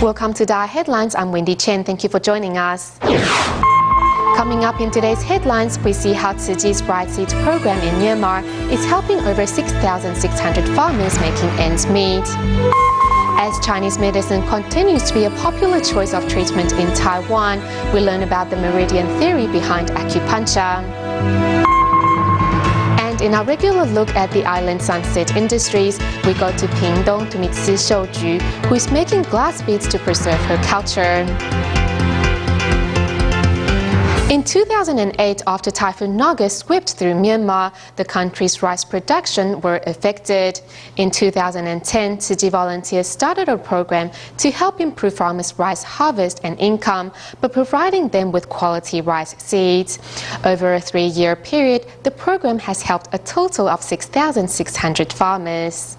Welcome to DaAi Headlines. I'm Wendy Chen. Thank you for joining us. Coming up in today's headlines, we see how Tzu Chi's Rice Seeds program in Myanmar is helping over 6,600 farmers making ends meet. As Chinese medicine continues to be a popular choice of treatment in Taiwan, we learn about the meridian theory behind acupuncture. And in our regular look at the island sunset industries, we go to Pingdong to meet Si Xiuju, who is making glass beads to preserve her culture. In 2008, after Typhoon Naga swept through Myanmar, the country's rice production were affected. In 2010, Tzu Chi volunteers started a program to help improve farmers' rice harvest and income by providing them with quality rice seeds. Over a 3-year period, the program has helped a total of 6,600 farmers.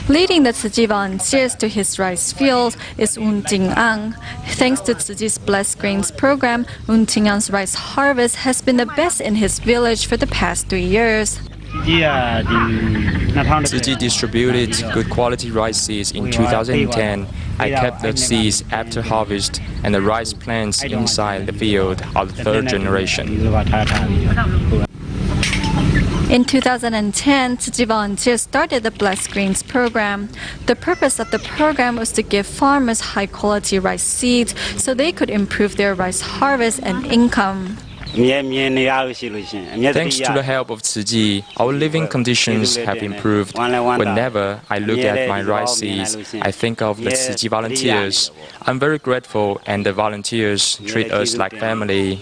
Leading the Tzu Chi volunteers to his rice fields is Un Ting Ang. Thanks to Tzu Chi's Blessed Grains program, Un Ting Ang's rice harvest has been the best in his village for the past 3 years. Tzu Chi distributed good quality rice seeds in 2010. I kept the seeds after harvest, and the rice plants inside the field are the 3rd generation. In 2010, Tzu Chi volunteers started the Blessed Grains program. The purpose of the program was to give farmers high-quality rice seeds so they could improve their rice harvest and income. Thanks to the help of Tzu Chi, our living conditions have improved. Whenever I look at my rice seeds, I think of the Tzu Chi volunteers. I'm very grateful, and the volunteers treat us like family.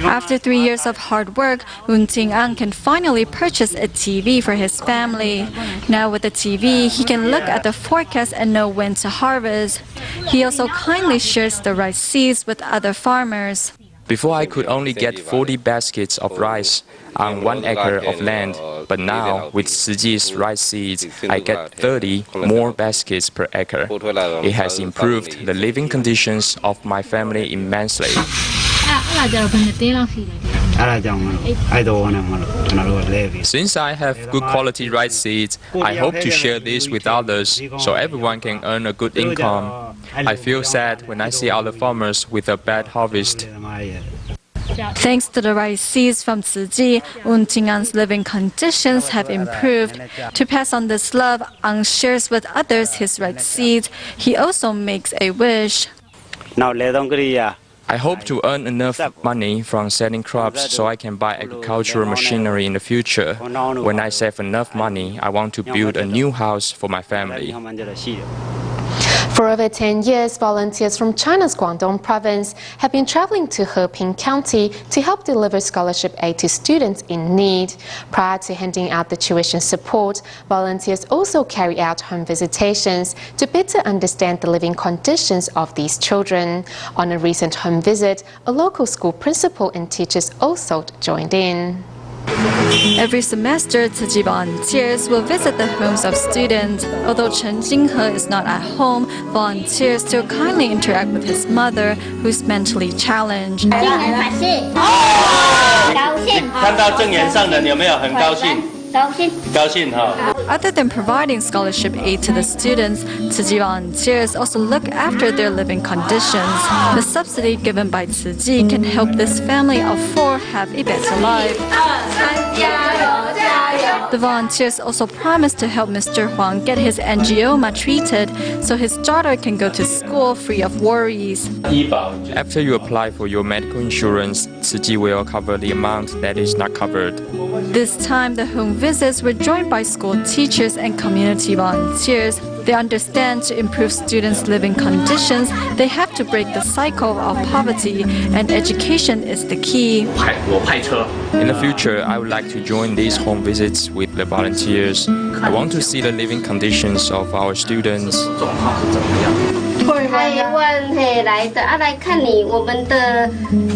After 3 years of hard work, Un Ting Ang can finally purchase a TV for his family. Now with the TV, he can look at the forecast and know when to harvest. He also kindly shares the rice seeds with other farmers. Before I could only get 40 baskets of rice on 1 acre of land, but now with Tzu Chi's rice seeds, I get 30 more baskets per acre. It has improved the living conditions of my family immensely. Since I have good quality rice seeds, I hope to share this with others so everyone can earn a good income. I feel sad when I see other farmers with a bad harvest. Thanks to the rice seeds from Tzu Chi, Un Ting Ang's living conditions have improved. To pass on this love, Ang shares with others his rice seeds. He also makes a wish. I hope to earn enough money from selling crops so I can buy agricultural machinery in the future. When I save enough money, I want to build a new house for my family. For over 10 years, volunteers from China's Guangdong province have been traveling to Heping County to help deliver scholarship aid to students in need. Prior to handing out the tuition support, volunteers also carry out home visitations to better understand the living conditions of these children. On a recent home visit, a local school principal and teachers also joined in. Every semester, Tzu Chi volunteers will visit the homes of students. Although Chen Jinghe is not at home, volunteers still kindly interact with his mother, who is mentally challenged. Other than providing scholarship aid to the students, Tzu Chi volunteers also look after their living conditions. The subsidy given by Tzu Chi can help this family of 4 have a better life. The volunteers also promise to help Mr. Huang get his angioma treated so his daughter can go to school free of worries. After you apply for your medical insurance, Tzu Chi will cover the amount that is not covered. This time, the home visits were joined by school teachers and community volunteers. They understand to improve students' living conditions, they have to break the cycle of poverty, and education is the key. In the future, I would like to join these home visits with the volunteers. I want to see the living conditions of our students. 台湾来的来看你我们的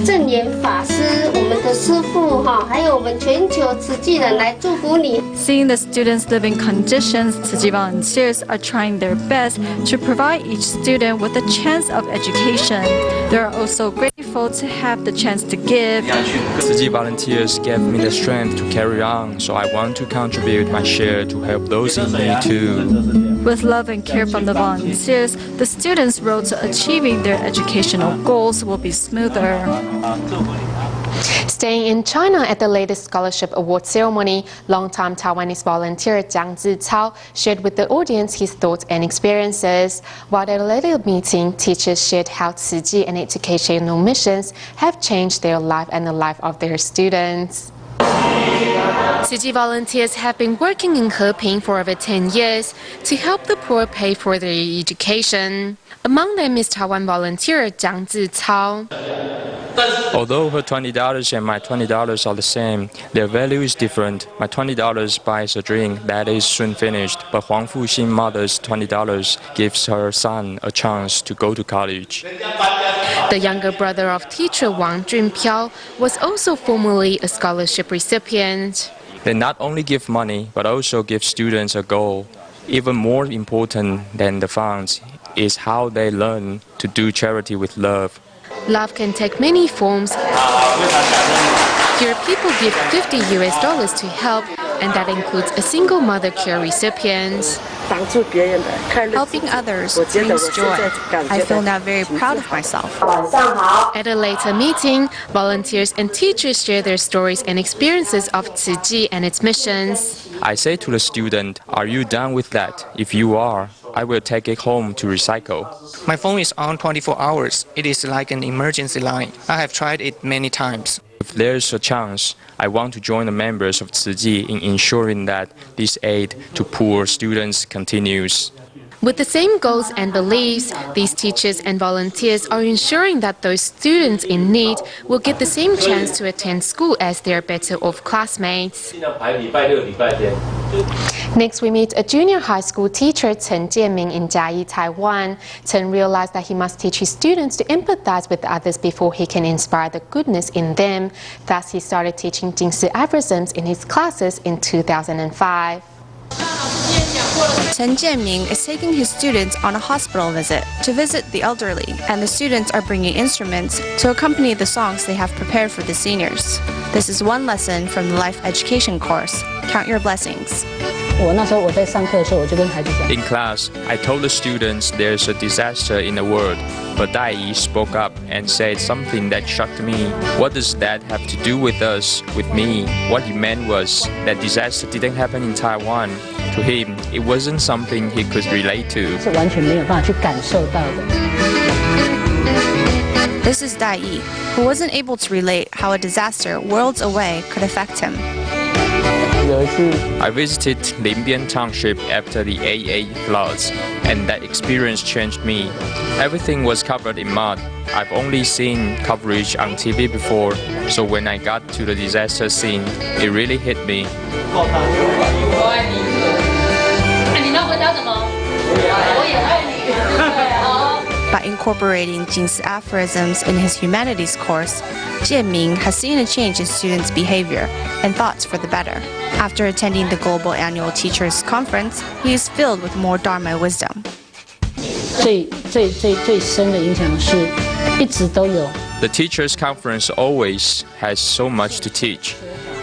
正言法师，我们的师父还有我们全球慈济人来祝福你。 Seeing the students' living conditions, Tzu Chi volunteers are trying their best to provide each student with a chance of education. They are also grateful to have the chance to give. Tzu Chi volunteers gave me the strength to carry on, so I want to contribute my share to help those in need too. With love and care from the volunteers, the students' road to achieving their educational goals will be smoother. Staying in China at the latest scholarship award ceremony, longtime Taiwanese volunteer Jiang Zicao shared with the audience his thoughts and experiences. While at a later meeting, teachers shared how Tzu Chi and educational missions have changed their life and the life of their students. Tzu Chi volunteers have been working in Heping for over 10 years to help the poor pay for their education. Among them is Taiwan volunteer Jiang Zicao. Although her $20 and my $20 are the same, their value is different. My $20 buys a drink that is soon finished, but Huang Fuxin mother's $20 gives her son a chance to go to college. The younger brother of teacher Wang Junpiao was also formerly a scholarship recipient. They not only give money, but also give students a goal. Even more important than the funds is how they learn to do charity with love. Love can take many forms. Here, people give $50 to help, and that includes a single mother care recipient. Helping others brings joy. I feel now very proud of myself. At a later meeting, volunteers and teachers share their stories and experiences of Tzu Chi and its missions. I say to the student, are you done with that? If you are, I will take it home to recycle. My phone is on 24 hours. It is like an emergency line. I have tried it many times. If there's a chance, I want to join the members of Tzu Chi in ensuring that this aid to poor students continues. With the same goals and beliefs, these teachers and volunteers are ensuring that those students in need will get the same chance to attend school as their better-off classmates. Next, we meet a junior high school teacher, Chen Jianming, in Jiayi, Taiwan. Chen realized that he must teach his students to empathize with others before he can inspire the goodness in them. Thus, he started teaching Jingsi aphorisms in his classes in 2005. Chen Jianming is taking his students on a hospital visit to visit the elderly, and the students are bringing instruments to accompany the songs they have prepared for the seniors. This is one lesson from the life education course, Count Your Blessings. In class, I told the students there's a disaster in the world, but DaAi spoke up and said something that shocked me. What does that have to do with us, with me? What he meant was that disaster didn't happen in Taiwan. To him, it wasn't something he could relate to. This is DaAi, who wasn't able to relate how a disaster worlds away could affect him. I visited Linbian Township after the AA floods, and that experience changed me. Everything was covered in mud. I've only seen coverage on TV before, so when I got to the disaster scene, it really hit me. By incorporating Jing's aphorisms in his humanities course, Jianming has seen a change in students' behavior and thoughts for the better. After attending the Global Annual Teachers Conference, he is filled with more Dharma wisdom. The Teachers Conference always has so much to teach.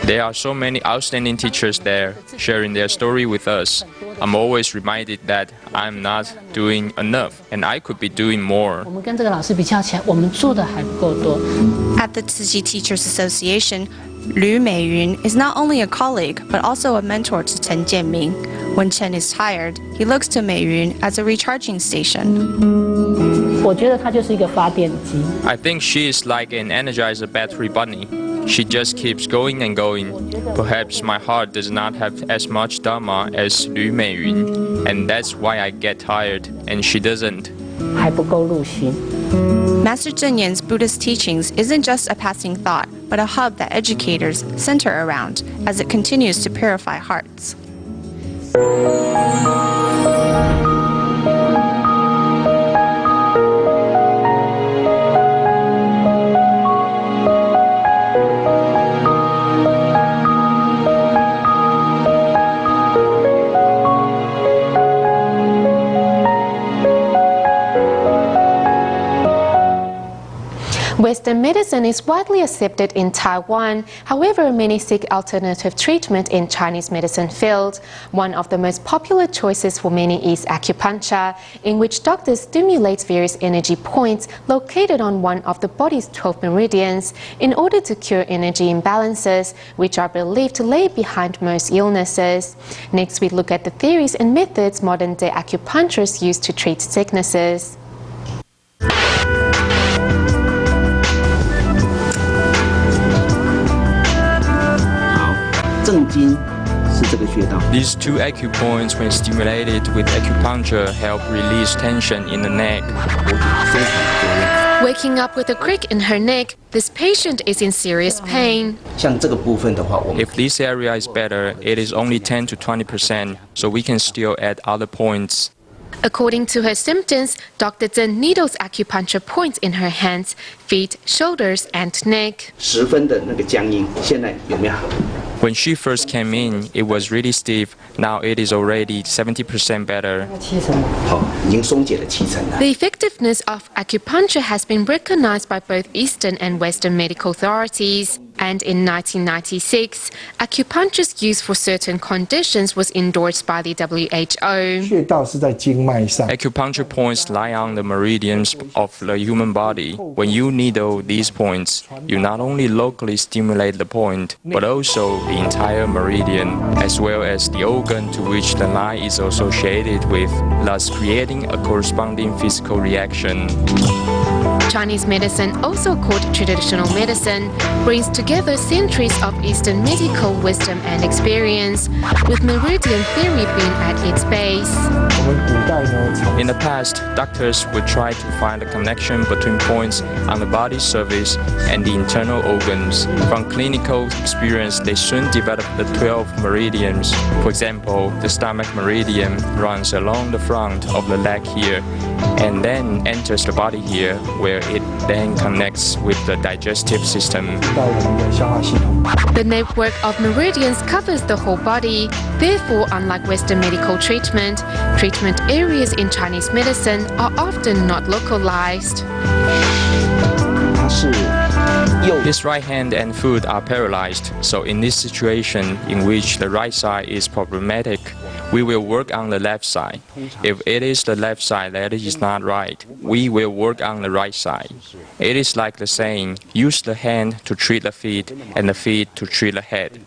There are so many outstanding teachers there, sharing their story with us. I'm always reminded that I'm not doing enough, and I could be doing more. At the Tzu Chi Teachers Association, Lü Meiyun is not only a colleague, but also a mentor to Chen Jianming. When Chen is tired, he looks to Meiyun as a recharging station. I think she is like an Energizer battery bunny. She just keeps going and going. Perhaps my heart does not have as much Dharma as Lü Meiyun, and that's why I get tired, and she doesn't. Master Zheng Yan's Buddhist teachings isn't just a passing thought, but a hub that educators center around as it continues to purify hearts. Western medicine is widely accepted in Taiwan. However, many seek alternative treatment in Chinese medicine field. One of the most popular choices for many is acupuncture, in which doctors stimulate various energy points located on one of the body's 12 meridians in order to cure energy imbalances, which are believed to lay behind most illnesses. Next, we look at the theories and methods modern-day acupuncturists use to treat sicknesses. These two acupoints, when stimulated with acupuncture, help release tension in the neck. Waking up with a crick in her neck, this patient is in serious pain. If this area is better, it is only 10 to 20%, so we can still add other points. According to her symptoms, Dr. Zheng needles acupuncture points in her hands, feet, shoulders, and neck. When she first came in, it was really stiff. Now it is already 70% better. The effectiveness of acupuncture has been recognized by both Eastern and Western medical authorities. And in 1996, acupuncture's use for certain conditions was endorsed by the WHO. Acupuncture points lie on the meridians of the human body. When you needle these points, you not only locally stimulate the point, but also the entire meridian, as well as the organ to which the line is associated with, thus creating a corresponding physical reaction. Chinese medicine, also called traditional medicine, brings together centuries of Eastern medical wisdom and experience, with meridian theory being at its base. In the past, doctors would try to find a connection between points on the body's surface and the internal organs. From clinical experience, they soon developed the 12 meridians. For example, the stomach meridian runs along the front of the leg here, and then enters the body here, where it then connects with the digestive system. The network of meridians covers the whole body. Therefore, unlike Western medical treatment areas in Chinese medicine are often not localized. His right hand and foot are paralyzed, so in this situation in which the right side is problematic, we will work on the left side. If it is the left side that is not right, we will work on the right side. It is like the saying, use the hand to treat the feet and the feet to treat the head.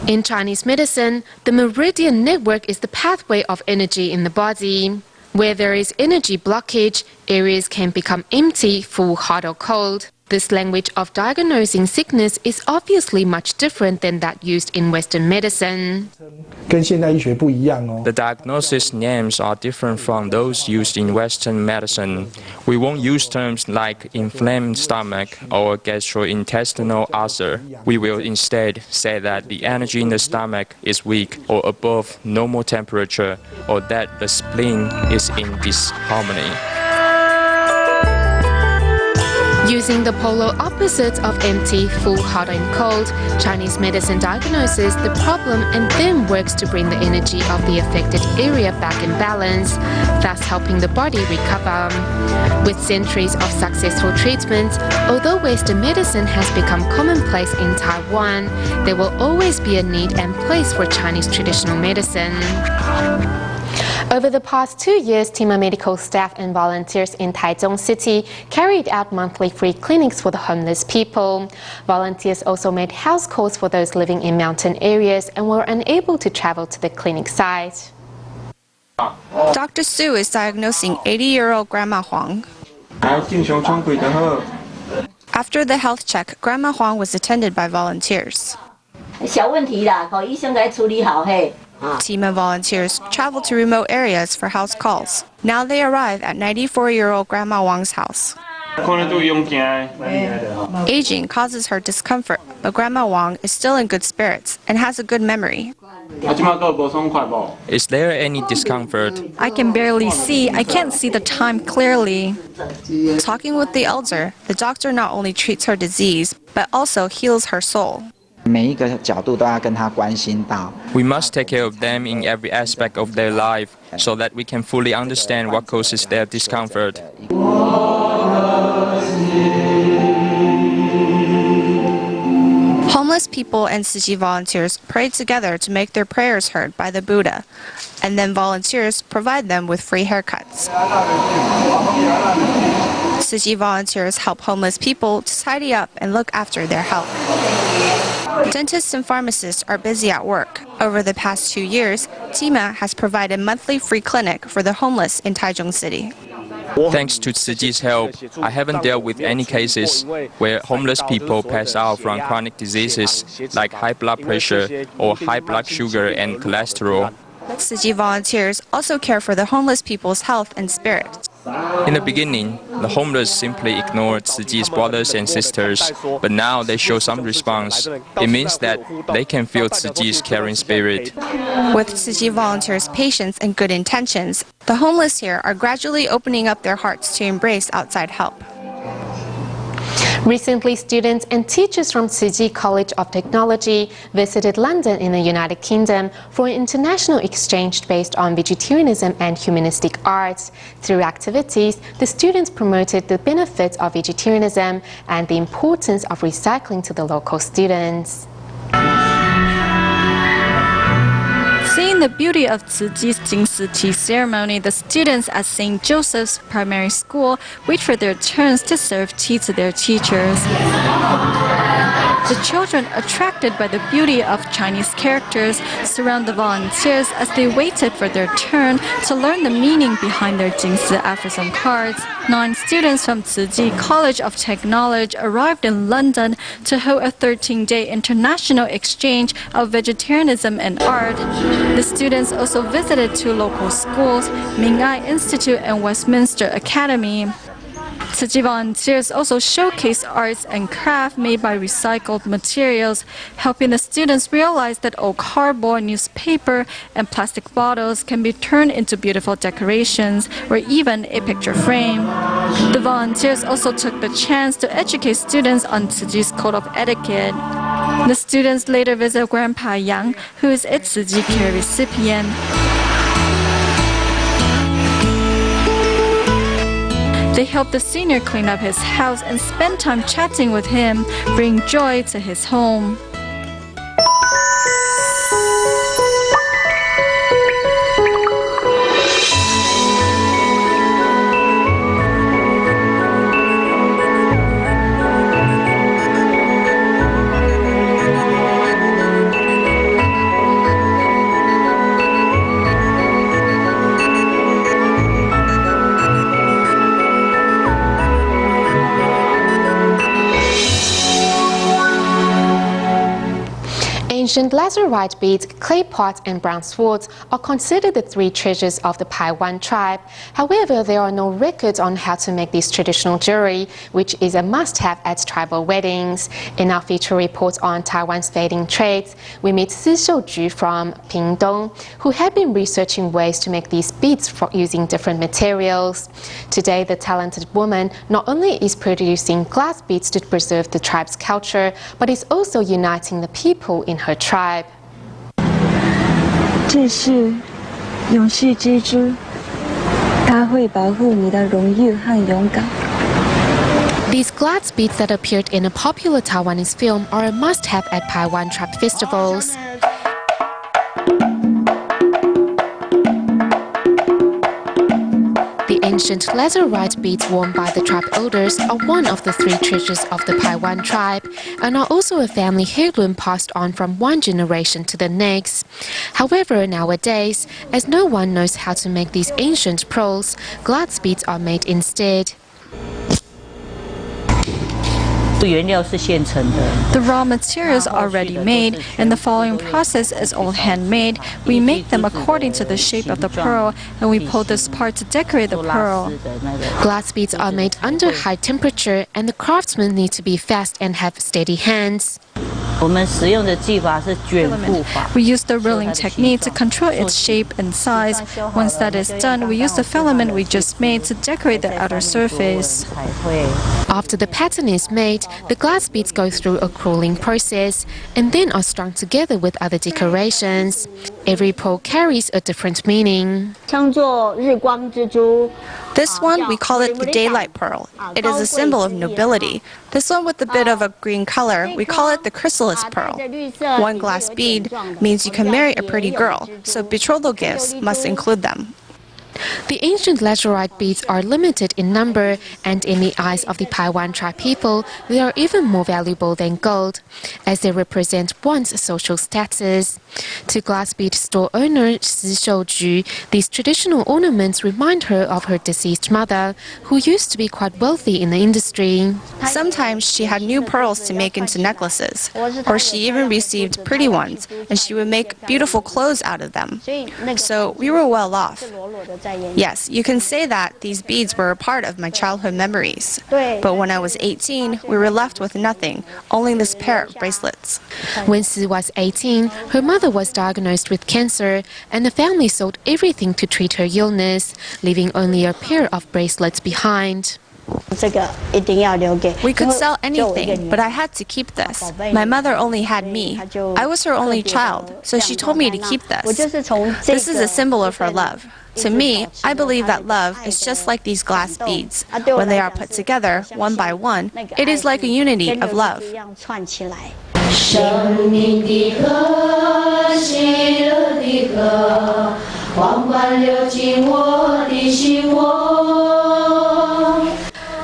In Chinese medicine, the meridian network is the pathway of energy in the body. Where there is energy blockage, areas can become empty, full, hot or cold. This language of diagnosing sickness is obviously much different than that used in Western medicine. The diagnosis names are different from those used in Western medicine. We won't use terms like inflamed stomach or gastrointestinal ulcer. We will instead say that the energy in the stomach is weak or above normal temperature, or that the spleen is in disharmony. Using the polar opposites of empty, full, hot and cold, Chinese medicine diagnoses the problem and then works to bring the energy of the affected area back in balance, thus helping the body recover. With centuries of successful treatments, although Western medicine has become commonplace in Taiwan, there will always be a need and place for Chinese traditional medicine. Over the past 2 years, team of medical staff and volunteers in Taichung City carried out monthly free clinics for the homeless people. Volunteers also made house calls for those living in mountain areas and were unable to travel to the clinic site. Dr. Su is diagnosing 80-year-old Grandma Huang. After the health check, Grandma Huang was attended by volunteers. Team of volunteers traveled to remote areas for house calls. Now they arrive at 94-year-old Grandma Wang's house. Aging causes her discomfort, but Grandma Wang is still in good spirits and has a good memory. Is there any discomfort? I can barely see. I can't see the time clearly. Talking with the elder, the doctor not only treats her disease, but also heals her soul. We must take care of them in every aspect of their life so that we can fully understand what causes their discomfort. Homeless people and Tzu Chi volunteers pray together to make their prayers heard by the Buddha, and then volunteers provide them with free haircuts. Tzu Chi volunteers help homeless people to tidy up and look after their health. Dentists and pharmacists are busy at work. Over the past 2 years, Tima has provided monthly free clinic for the homeless in Taichung City. Thanks to Tzu Chi's help, I haven't dealt with any cases where homeless people pass out from chronic diseases like high blood pressure or high blood sugar and cholesterol. Tzu Chi volunteers also care for the homeless people's health and spirits. In the beginning, the homeless simply ignored Tzu Chi's brothers and sisters, but now they show some response. It means that they can feel Tzu Chi's caring spirit. With Tzu Chi volunteers' patience and good intentions, the homeless here are gradually opening up their hearts to embrace outside help. Recently, students and teachers from Tzu Chi College of Technology visited London in the United Kingdom for an international exchange based on vegetarianism and humanistic arts. Through activities, the students promoted the benefits of vegetarianism and the importance of recycling to the local students. Seeing the beauty of Tzu Chi's Jingsi tea ceremony, the students at St. Joseph's Primary School wait for their turns to serve tea to their teachers. The children, attracted by the beauty of Chinese characters, surround the volunteers as they waited for their turn to learn the meaning behind their Jingsi aphorism cards. 9 students from Tzu Chi College of Technology arrived in London to hold a 13-day international exchange of vegetarianism and art. The students also visited 2 local schools, Ming Ai Institute and Westminster Academy. Tzu Chi volunteers also showcase arts and craft made by recycled materials, helping the students realize that old cardboard, newspaper, and plastic bottles can be turned into beautiful decorations or even a picture frame. The volunteers also took the chance to educate students on Tzu Chi's code of etiquette. The students later visit Grandpa Yang, who is a Tzu Chi care recipient. They help the senior clean up his house and spend time chatting with him, bring joy to his home. Ancient lazurite beads, clay pots, and brown swords are considered the 3 treasures of the Paiwan tribe. However, there are no records on how to make this traditional jewelry, which is a must-have at tribal weddings. In our feature report on Taiwan's fading trades, we meet Si Xiuju from Pingdong, who had been researching ways to make these beads using different materials. Today, the talented woman not only is producing glass beads to preserve the tribe's culture, but is also uniting the people in her tribe. 这是永续之珠，它会保护你的荣誉和勇敢。 These glass beads that appeared in a popular Taiwanese film are a must-have at Paiwan tribe festivals. The ancient lazurite beads worn by the tribe elders are one of the 3 treasures of the Paiwan tribe and are also a family heirloom passed on from one generation to the next. However, nowadays, as no one knows how to make these ancient pearls, glass beads are made instead. The raw materials are ready-made, and the following process is all handmade. We make them according to the shape of the pearl, and we pull this part to decorate the pearl. Glass beads are made under high temperature, and the craftsmen need to be fast and have steady hands. We use the rolling technique to control its shape and size. Once that is done, we use the filament we just made to decorate the outer surface. After the pattern is made, the glass beads go through a cooling process and then are strung together with other decorations. Every pearl carries a different meaning. This one, we call it the daylight pearl. It is a symbol of nobility. This one with a bit of a green color, we call it the chrysalis pearl. One glass bead means you can marry a pretty girl, so betrothal gifts must include them. The ancient lazurite beads are limited in number, and in the eyes of the Paiwan tribe people, they are even more valuable than gold, as they represent one's social status. To glass bead store owner Si Shouju, these traditional ornaments remind her of her deceased mother, who used to be quite wealthy in the industry. Sometimes she had new pearls to make into necklaces, or she even received pretty ones, and she would make beautiful clothes out of them. So we were well off. Yes, you can say that these beads were a part of my childhood memories. But when I was 18, we were left with nothing, only this pair of bracelets. When Si was 18, her mother was diagnosed with cancer, and the family sold everything to treat her illness, leaving only a pair of bracelets behind. We could sell anything, but I had to keep this. My mother only had me. I was her only child, so she told me to keep this. This is a symbol of her love. To me, I believe that love is just like these glass beads. When they are put together, one by one, it is like a unity of love.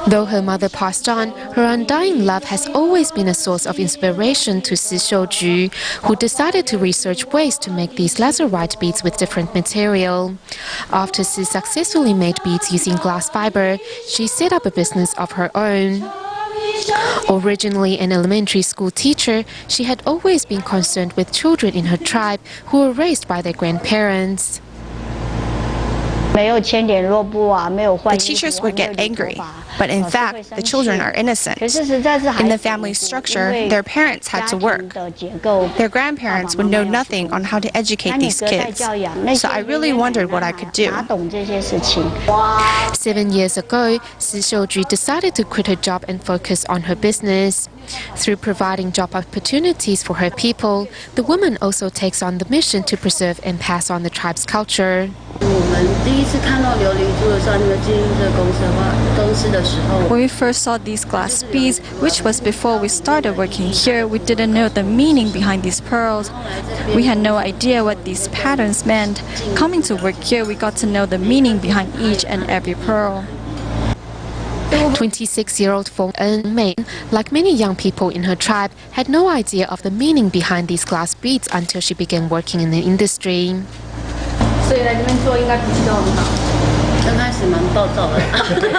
Though her mother passed on, her undying love has always been a source of inspiration to Si Shouju, who decided to research ways to make these lazurite beads with different material. After Si successfully made beads using glass fiber, she set up a business of her own. Originally an elementary school teacher, she had always been concerned with children in her tribe who were raised by their grandparents. The teachers would get angry, but in fact, the children are innocent. In the family structure, their parents had to work. Their grandparents would know nothing on how to educate these kids, so I really wondered what I could do. 7 years ago, Si Shouju decided to quit her job and focus on her business. Through providing job opportunities for her people, the woman also takes on the mission to preserve and pass on the tribe's culture. When we first saw these glass beads, which was before we started working here, we didn't know the meaning behind these pearls. We had no idea what these patterns meant. Coming to work here, we got to know the meaning behind each and every pearl. 26-year-old Feng En Mei, like many young people in her tribe, had no idea of the meaning behind these glass beads until she began working in the industry.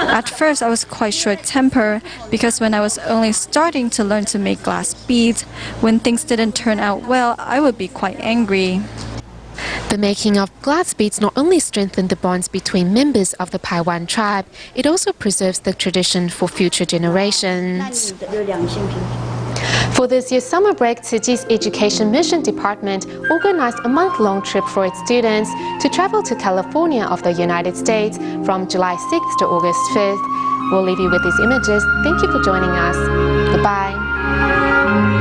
At first, I was quite short-tempered because when I was only starting to learn to make glass beads, when things didn't turn out well, I would be quite angry. The making of glass beads not only strengthened the bonds between members of the Paiwan tribe, it also preserves the tradition for future generations. For this year's summer break, Tzu Chi's Education Mission Department organized a month-long trip for its students to travel to California of the United States from July 6th to August 5th. We'll leave you with these images. Thank you for joining us. Goodbye.